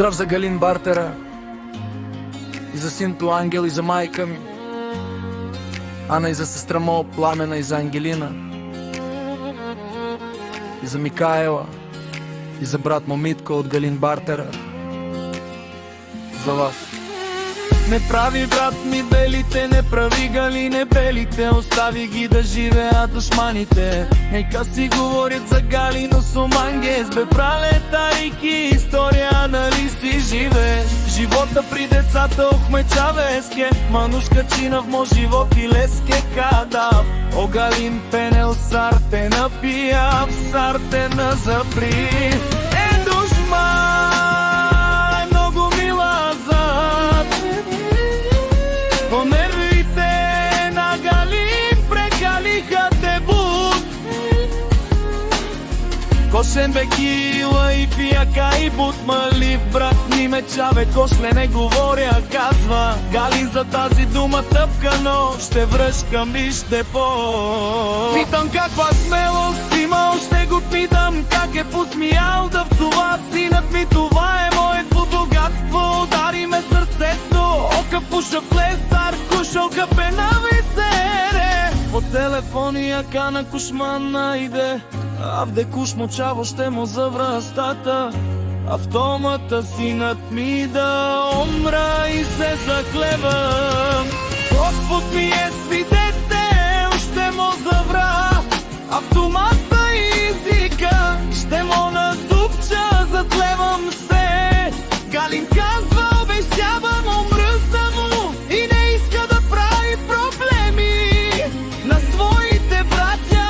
Поздрав за Галин Бартера и за синто Ангел и за майка ми, Ана и за сестра моя Пламена и за Ангелина, и за Микаела, и за брат му Митко от Галин Бартера. За вас. Не прави брат ми белите, не прави Галине белите, остави ги да живеят душманите. Нека си говорят за Галино Суманге, с бепралета рики, история нали си живе. Живота при децата охмеча веске, манушка чина в мо живот и леске кадав. О Галин пенел сарте напия, в сарте на запри. Душман, много мила зад. Нервите на Галин прекалиха дебут. Кошен бе кила и фияка и бут, малив брат ни мечаве, кошле не говоря, казва Галин за тази дума тъпка, но ще връшкам и ще питам каква смелост има, още го питам как е посмиял да вцува синът ми, това е моето богатство, удари ме сърцето, ока пуша плесар, кушалка пена весере. По телефония кана кушман найде, авде куш мочаво ще му завръстата. Автомата синът ми да умра и се заклевам. Господ ми е свидетел, ще му завра. Автомата и езика ще му надупча, затлевам се. Галин казва, обещавам, омръзна му и не иска да прави проблеми на своите братя,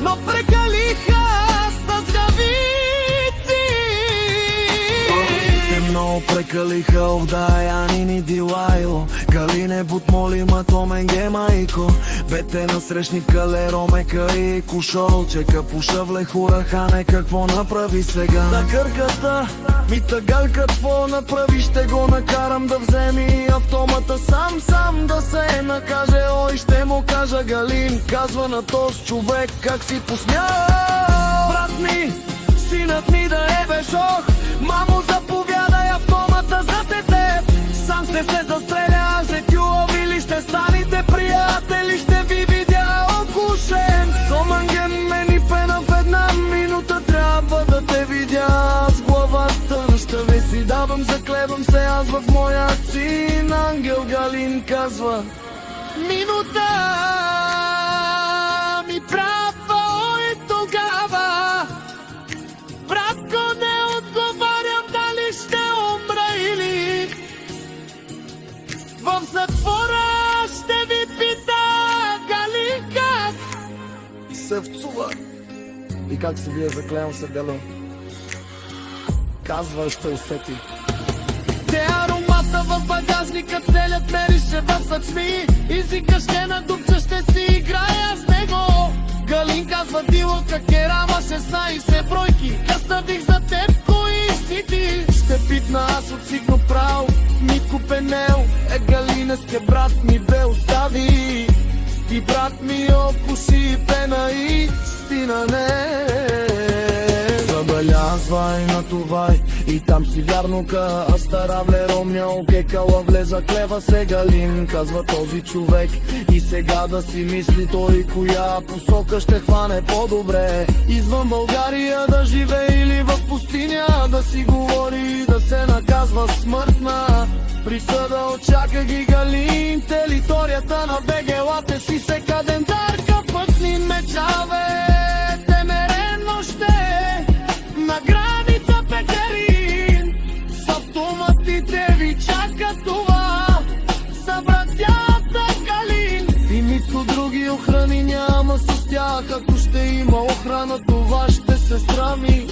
но прекалиха с гавици. Много прекалиха, овдаяни ни дилайло. Галине бут моли ма томен ге майко. Бете насрещни в калеро мека и кушолче. Капуша влехура хане, какво направи сега? На кърката ми тъгал, какво направи? Ще го накарам да вземи автомата сам да се накаже. Ой, ще му кажа Галин, казва на този човек как си посмял. Брат ми, синът ми да е бешох, мамо заповядай автомата за тете. Сам ще се застреля, ще тюлови ли ще станете приятели, ще ви видя окушен. Соманген мени пена в една минута, трябва да те видя с главата. Ще ви си давам, заклевам се аз в моя син. Ангел Галин казва минута ми право е тогава. Братко, не отговарям дали ще умра или в затвора ще ви пита Галин как се вцува и как се вие заклевам се дело. Казва, ще усети. Те аромата в багажника целят мерише в съчми. Езика ще надупча, ще си играя с него. Галин казва дило какерама 16 бройки. Къставих за теб, кои си ти? Ще питна аз от сигно право. Митко пенел е галинеске брат ми бе остави. И брат ми окуши пена истина не. Забелязва и натовай и там си вярно ка стара влеромня окекала влеза клева се Галин, казва този човек. И сега да си мисли той коя посока ще хване по-добре. Извън България да живее или в пустиня, да си говори, да се наказва смъртна присъда. Очака ги Галин, територията на бегелате си се календарка, пътни мечаве темерено ще на граница Петерин. С автоматите ви чака това, са братята Галин и Митко, други охрани няма с тях. Ако ще има охрана, това ще се срами.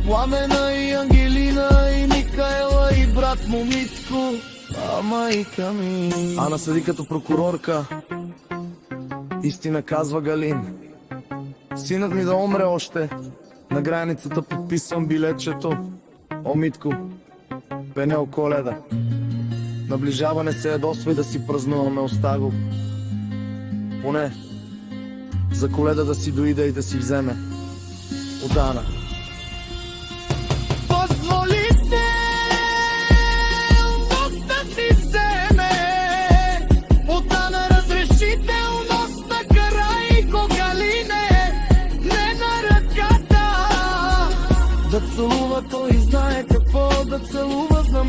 Пламена и Ангелина и Микаела и брат му Митко, а майка ми. Ана седи като прокурорка. Истина казва Галин, синът ми да умре още. На границата подписвам билетчето. О, Митко, Пенел Коледа. Наближаване се ядосва и да си празнуваме остаго. Поне за Коледа да си дойде и да си вземе от Ана. Позволите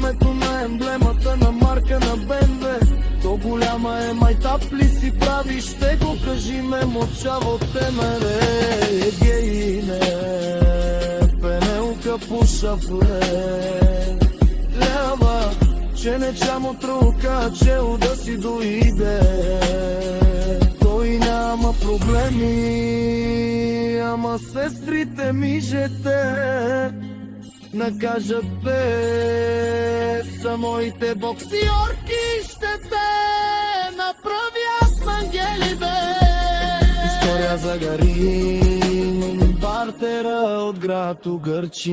името на емблемата на марка на БМВ. То голяма е, майтап ли си прави, ще го кажи, ме мълчава от темере. Гейне, пенелка по шафле, лява, че не чамо трука, чел да си дойде. Той няма проблеми, ама сестрите ми жете накажат те, са моите боксиорки, ще те направя с ангели, бе. История за Гарин, бартера от град Угърчин.